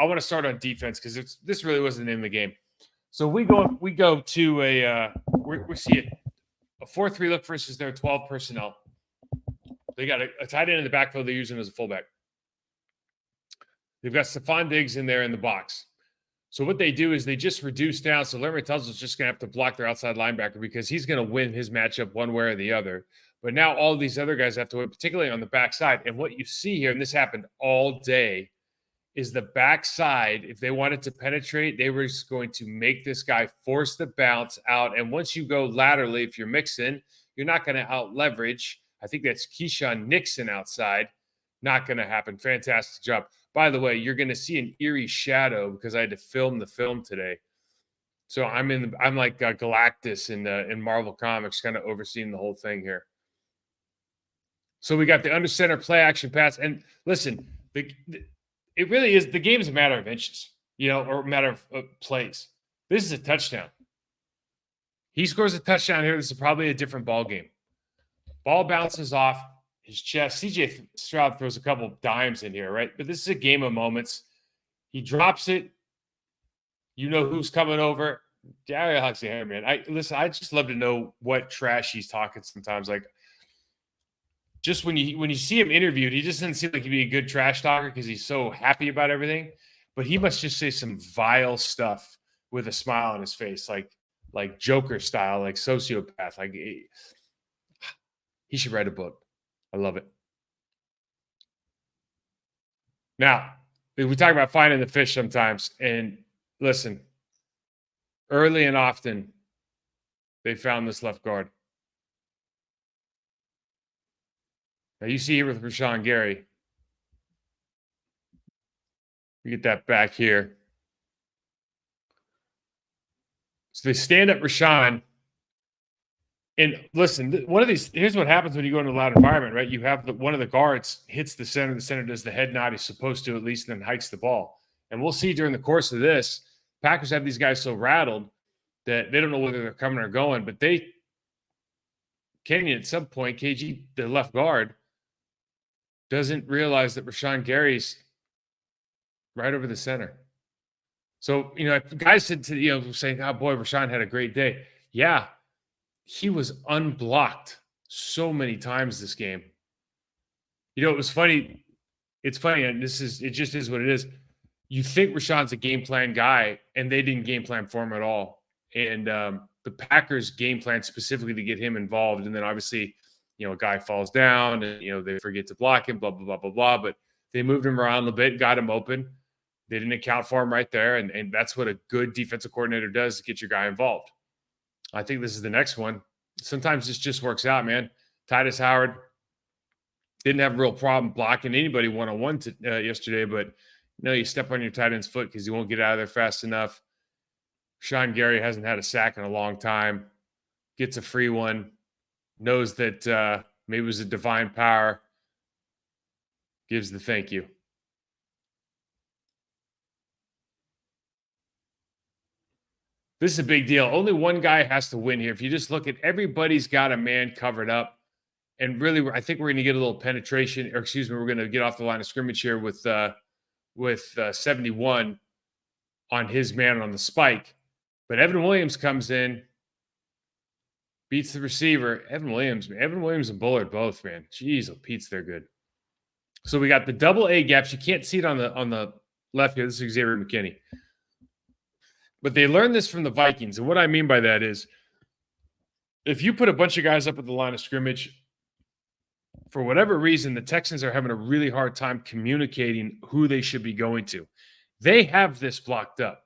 I want to start on defense because this really wasn't in the game. So we go to we see a 4-3 look versus their 12 personnel. They got a tight end in the backfield they're using as a fullback. They've got Stephon Diggs in there in the box. So what they do is they just reduce down. So Larry Tunsil's just going to have to block their outside linebacker because he's going to win his matchup one way or the other. But now all these other guys have to win, particularly on the backside. And what you see here, and this happened all day, is the backside. If they wanted to penetrate, they were just going to make this guy force the bounce out. And once you go laterally, if you're mixing, you're not going to out leverage. I think that's Keyshawn Nixon outside. Not going to happen. Fantastic job. By the way, you're going to see an eerie shadow because I had to film the film today. So I'm like Galactus in Marvel Comics, kind of overseeing the whole thing here. So we got the under center play action pass. And listen, it really is, the game is a matter of inches, or a matter of plays. This is a touchdown. He scores a touchdown here. This is probably a different ball game. Ball bounces off his chest. CJ Stroud throws a couple of dimes in here, right? But this is a game of moments. He drops it. You know who's coming over. Darius Alexander, man. I just love to know what trash he's talking sometimes. Like, just when you see him interviewed, he just doesn't seem like he'd be a good trash talker because he's so happy about everything. But he must just say some vile stuff with a smile on his face, like Joker style, like sociopath. Like, he should write a book. I love it. Now, we talk about finding the fish sometimes. And listen, early and often, they found this left guard. Now, you see here with Rashawn Gary. We get that back here. So they stand up Rashawn. And listen, one of these, here's what happens when you go into a loud environment, right? You have one of the guards hits the center does the head nod he's supposed to, at least, and then hikes the ball. And we'll see during the course of this, Packers have these guys so rattled that they don't know whether they're coming or going. But Kenyon, at some point, KG, the left guard, doesn't realize that Rashawn Gary's right over the center. So, guys said saying, oh boy, Rashawn had a great day. Yeah. He was unblocked so many times this game. It was funny. It's funny, and it just is what it is. You think Rashawn's a game plan guy, and they didn't game plan for him at all. And the Packers game plan specifically to get him involved. And then obviously, a guy falls down and, they forget to block him, blah, blah, blah, blah, blah. But they moved him around a little bit, got him open. They didn't account for him right there. And that's what a good defensive coordinator does, to get your guy involved. I think this is the next one. Sometimes this just works out, man. Titus Howard didn't have a real problem blocking anybody one-on-one yesterday, but you step on your tight end's foot because he won't get out of there fast enough. Rashawn Gary hasn't had a sack in a long time. Gets a free one. Knows that maybe it was a divine power. Gives the thank you. This is a big deal. Only one guy has to win here. If you just look at, everybody's got a man covered up. And really, I think we're going to get a little penetration, we're going to get off the line of scrimmage here with 71 on his man on the spike. But Evan Williams comes in, beats the receiver. Evan Williams and Bullard both, man. Jeez, Pete's, they're good. So we got the double A gaps. You can't see it on the left here. This is Xavier McKinney. But they learned this from the Vikings. And what I mean by that is, if you put a bunch of guys up at the line of scrimmage, for whatever reason, the Texans are having a really hard time communicating who they should be going to. They have this blocked up.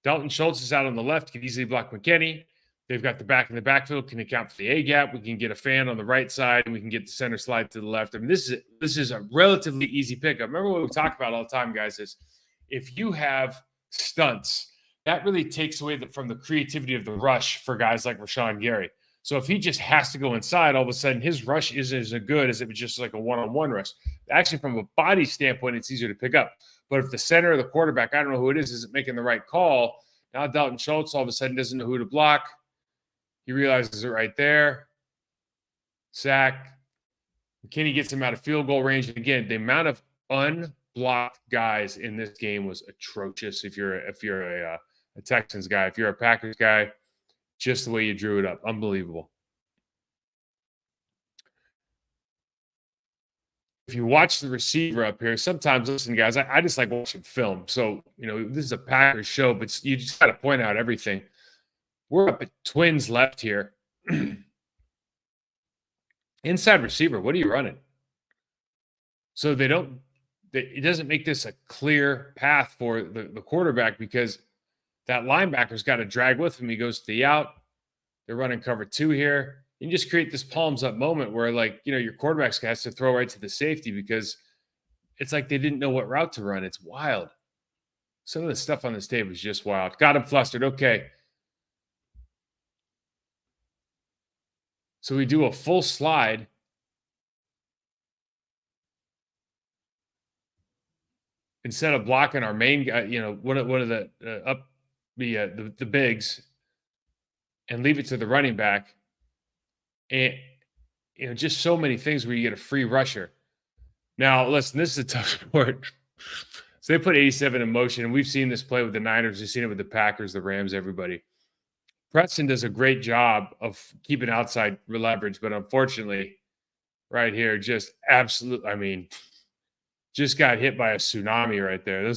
Dalton Schultz is out on the left, can easily block McKinney. They've got the back in the backfield, can account for the A gap. We can get a fan on the right side, and we can get the center slide to the left. I mean, this is a relatively easy pickup. Remember what we talk about all the time, guys, is if you have stunts, that really takes away from the creativity of the rush for guys like Rashawn Gary. So if he just has to go inside, all of a sudden his rush isn't as good as if it's just like a one-on-one rush. Actually, from a body standpoint, it's easier to pick up. But if the center or the quarterback, I don't know who it is, isn't making the right call, now Dalton Schultz all of a sudden doesn't know who to block. He realizes it right there. Sack. McKinney gets him out of field goal range. And again, the amount of blocked guys in this game was atrocious. If you're a Texans guy, if you're a Packers guy, just the way you drew it up, unbelievable. If you watch the receiver up here, sometimes, listen, guys, I just like watching film. So, this is a Packers show, but you just got to point out everything. We're up at Twins left here. Inside receiver, what are you running? So it doesn't make this a clear path for the quarterback because that linebacker's got to drag with him. He goes to the out. They're running cover 2 here. You just create this palms up moment where, your quarterback's has to throw right to the safety because it's like they didn't know what route to run. It's wild. Some of the stuff on this tape is just wild. Got him flustered. Okay. So we do a full slide. Instead of blocking our main guy, one of the the bigs, and leave it to the running back. And just so many things where you get a free rusher. Now, listen, this is a tough sport. So they put 87 in motion, and we've seen this play with the Niners. We've seen it with the Packers, the Rams, everybody. Preston does a great job of keeping outside leverage, but unfortunately, right here, just absolute. I mean, just got hit by a tsunami right there.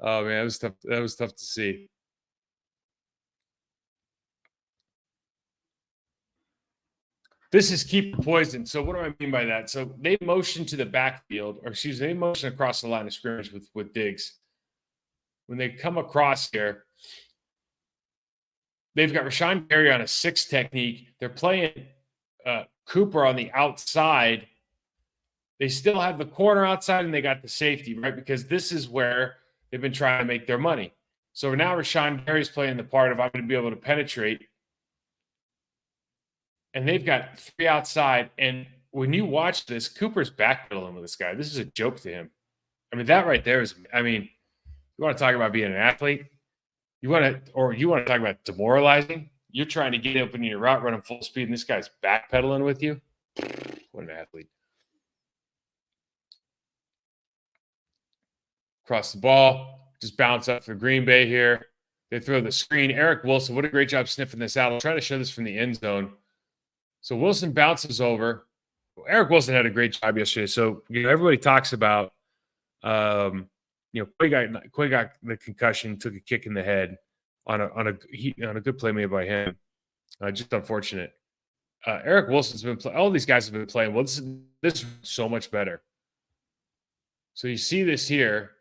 Oh man, that was tough. That was tough to see. This is keep poison. So what do I mean by that? So they motion to the backfield, or excuse me, they motion across the line of scrimmage with Diggs. When they come across here, they've got Rashawn Gary on a 6 technique. They're playing Cooper on the outside. They still have the corner outside, and they got the safety, right? Because this is where they've been trying to make their money. So now Rashawn Gary's playing the part of I'm going to be able to penetrate. And they've got 3 outside. And when you watch this, Cooper's backpedaling with this guy. This is a joke to him. I mean, that right there is, you want to talk about being an athlete? You want to talk about demoralizing? You're trying to get open in your route, running full speed, and this guy's backpedaling with you? What an athlete. Cross the ball, just bounce up for Green Bay here. They throw the screen. Eric Wilson, what a great job sniffing this out. I'll try to show this from the end zone. So Wilson bounces over. Eric Wilson had a great job yesterday. So, everybody talks about, Quay got the concussion, took a kick in the head on a good play made by him. Just unfortunate. Eric Wilson's been all these guys have been playing. Well, this is so much better. So you see this here,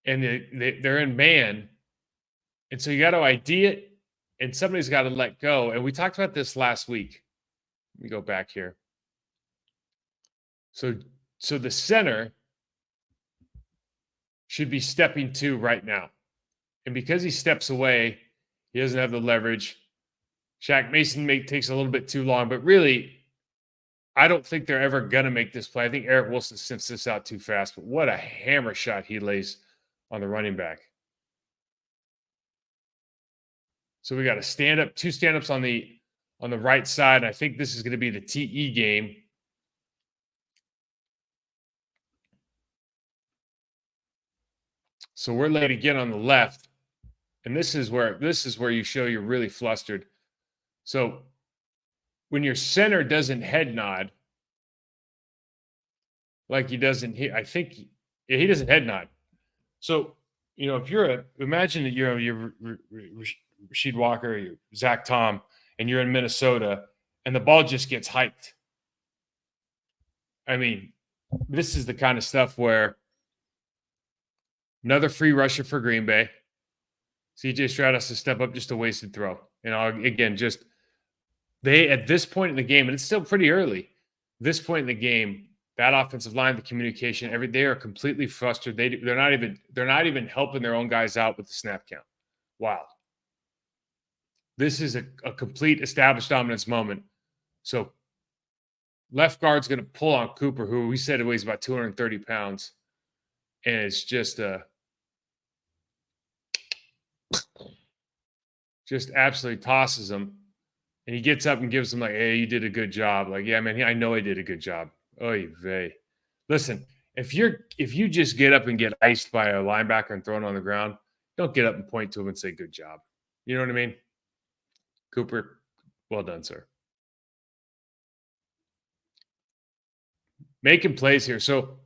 and they're in man, and so you got to ID it, and somebody's got to let go. And we talked about this last week. Let me go back here. So the center should be stepping 2 right now. And because he steps away, he doesn't have the leverage. Shaq Mason takes a little bit too long, but really, I don't think they're ever going to make this play. I think Eric Wilson sniffs this out too fast, but what a hammer shot he lays on the running back. So we got a 2 stand-ups on the right side. I think this is going to be the TE game. So we're laid again on the left. And this is where you show you're really flustered. So when your center doesn't head nod, like he doesn't, he doesn't head nod. So, if imagine that you're Rasheed Walker, you're Zach Tom, and you're in Minnesota, and the ball just gets hyped. I mean, this is the kind of stuff where another free rusher for Green Bay. CJ Stroud has to step up, just a wasted throw. Again, they at this point in the game, and it's still pretty early, this point in the game, that offensive line, the communication, they are completely frustrated. They're not even helping their own guys out with the snap count. Wow. This is a complete established dominance moment. So left guard's going to pull on Cooper, who we said weighs about 230 pounds. And it's just absolutely tosses him. And he gets up and gives him hey, you did a good job. Yeah, man, I know I did a good job. Oy vey. Listen, If you just get up and get iced by a linebacker and thrown on the ground, don't get up and point to him and say good job. You know what I mean? Cooper, well done, sir. Making plays here. So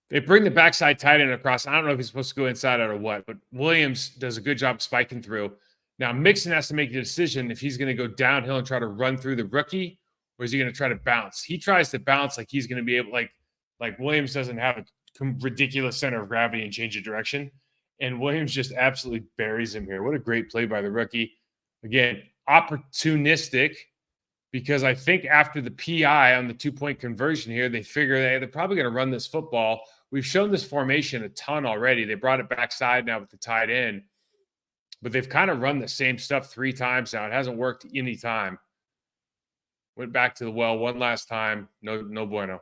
they bring the backside tight end across. I don't know if he's supposed to go inside out or what, but Williams does a good job spiking through. Now Mixon has to make a decision if he's going to go downhill and try to run through the rookie, or is he going to try to bounce? He tries to bounce like he's going to be able, like Williams doesn't have a ridiculous center of gravity and change of direction. And Williams just absolutely buries him here. What a great play by the rookie. Again, opportunistic, because I think after the PI on the 2-point conversion here, they figure they're probably going to run this football. We've shown this formation a ton already. They brought it backside now with the tight end, but they've kind of run the same stuff 3 times now. It hasn't worked any time. Went back to the well one last time. No bueno.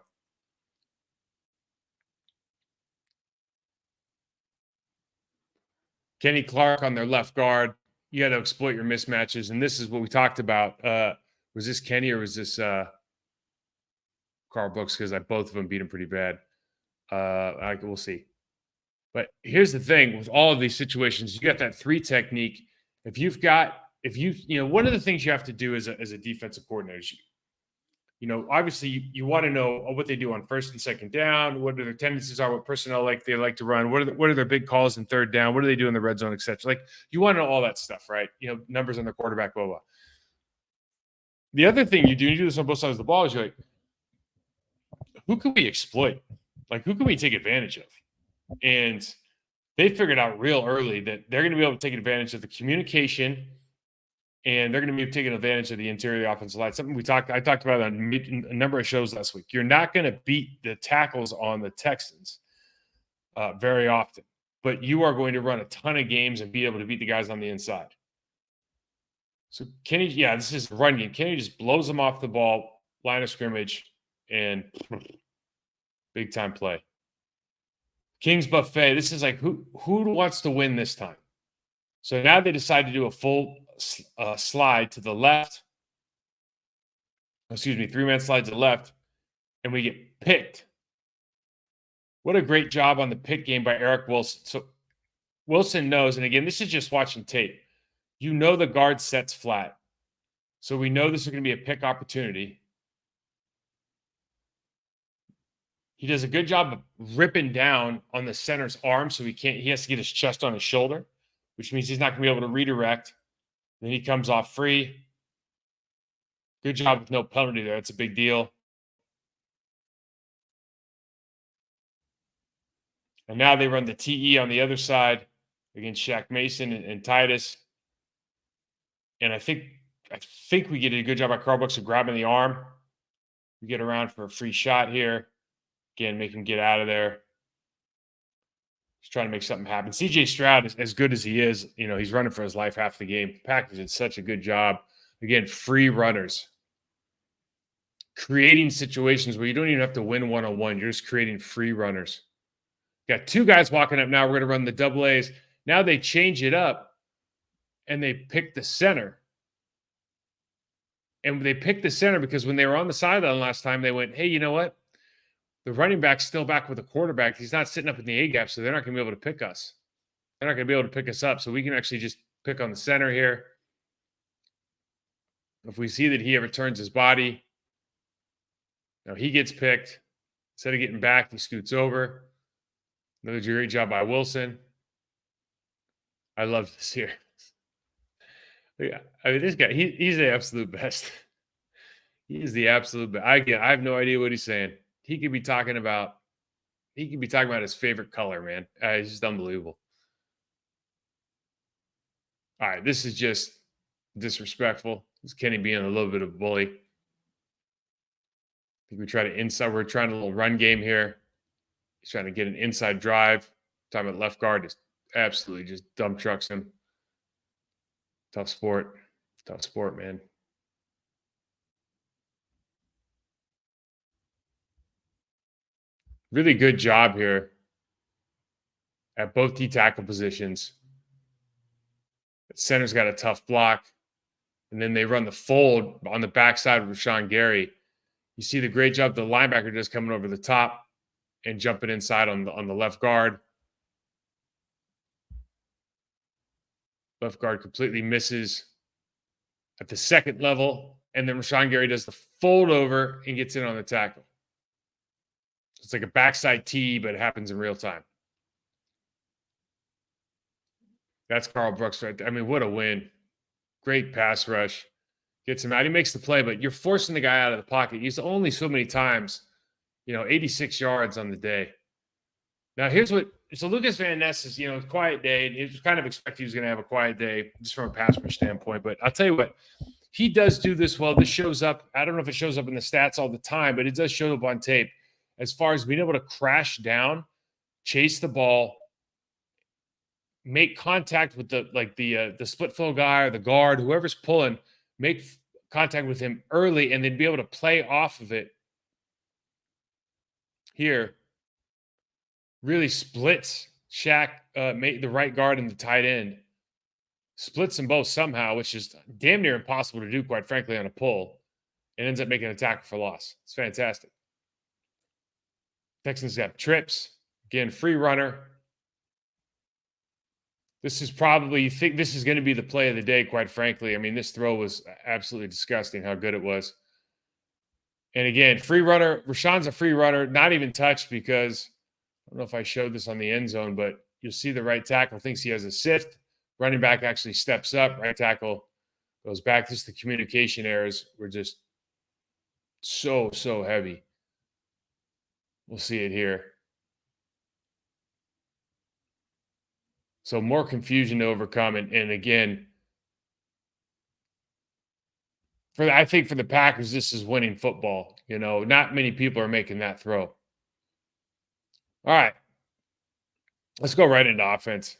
Kenny Clark on their left guard. You got to exploit your mismatches, and this is what we talked about. Was this Kenny or was this Carl Brooks? Because both of them beat him pretty bad. We'll see. But here's the thing with all of these situations, you got that 3 technique. One of the things you have to do as a defensive coordinator, obviously you want to know what they do on first and second down, what their tendencies are, what personnel they like to run, what are their big calls in third down, what do they do in the red zone, etc. You want to know all that stuff, right? Numbers on the quarterback, blah, blah. The other thing you do this on both sides of the ball, is you're like, who can we exploit? Who can we take advantage of? And they figured out real early that they're going to be able to take advantage of the communication, and they're going to be taking advantage of the interior of the offensive line. Something I talked about on a number of shows last week. You're not going to beat the tackles on the Texans very often, but you are going to run a ton of games and be able to beat the guys on the inside. So Kenny, this is a run game. Kenny just blows them off the ball, line of scrimmage, and big time play. King's Buffet. This is who wants to win this time? So now they decide to do a full slide to the left. 3-man slide to the left, and we get picked. What a great job on the pick game by Eric Wilson. So Wilson knows, and again, this is just watching tape. The guard sets flat. So we know this is going to be a pick opportunity. He does a good job of ripping down on the center's arm, so he has to get his chest on his shoulder, which means he's not going to be able to redirect. Then he comes off free. Good job with no penalty there. That's a big deal. And now they run the TE on the other side against Shaq Mason and Titus. And I think we get a good job by Carl Brooks of grabbing the arm. We get around for a free shot here. Again, make him get out of there. He's trying to make something happen. CJ Stroud, as good as he is, he's running for his life half the game. Packers did such a good job. Again, free runners. Creating situations where you don't even have to win one-on-one. You're just creating free runners. Got 2 guys walking up now. We're going to run the double A's. Now they change it up, and they pick the center. And they picked the center because when they were on the sideline last time, they went, hey, you know what? The running back's still back with the quarterback. He's not sitting up in the A gap, so they're not going to be able to pick us. They're not going to be able to pick us up, so we can actually just pick on the center here. If we see that he ever turns his body, he gets picked. Instead of getting back, he scoots over. Another great job by Wilson. I love this here. Yeah, this guy, he's the absolute best. He is the absolute best. I have no idea what he's saying. He could be talking about his favorite color, man. It's just unbelievable. All right, this is just disrespectful. This is Kenny being a little bit of a bully. I think we're trying a little run game here. He's trying to get an inside drive. Talking about left guard, just absolutely just dump trucks him. Tough sport, man. Really good job here at both D tackle positions. The center's got a tough block. And then they run the fold on the backside of Rashawn Gary. You see the great job the linebacker does coming over the top and jumping inside on the left guard. Left guard completely misses at the second level, and then Rashan Gary does the fold over and gets in on the tackle. It's like a backside tee, but it happens in real time. That's Karl Brooks right there. I mean, what a win. Great pass rush. Gets him out. He makes the play, but you're forcing the guy out of the pocket. He's only so many times, 86 yards on the day. Now, here's what – so Lucas Van Ness is, quiet day. And it was kind of expected he was going to have a quiet day just from a pass rush standpoint. But I'll tell you what, he does do this well. This shows up – I don't know if it shows up in the stats all the time, but it does show up on tape as far as being able to crash down, chase the ball, make contact with the split flow guy or the guard, whoever's pulling, make contact with him early and then be able to play off of it here. Really splits Shaq, made the right guard and the tight end. Splits them both somehow, which is damn near impossible to do, quite frankly, on a pull. And ends up making an tackle for loss. It's fantastic. Texans have trips. Again, free runner. This is probably, you think this is going to be the play of the day, quite frankly. I mean, this throw was absolutely disgusting how good it was. And again, free runner. Rashan's a free runner, not even touched because I don't know if I showed this on the end zone, but you'll see the right tackle thinks he has a sift. Running back actually steps up. Right tackle goes back. Just the communication errors were just so heavy. We'll see it here. So more confusion to overcome. And again, I think for the Packers, this is winning football. Not many people are making that throw. All right. Let's go right into offense.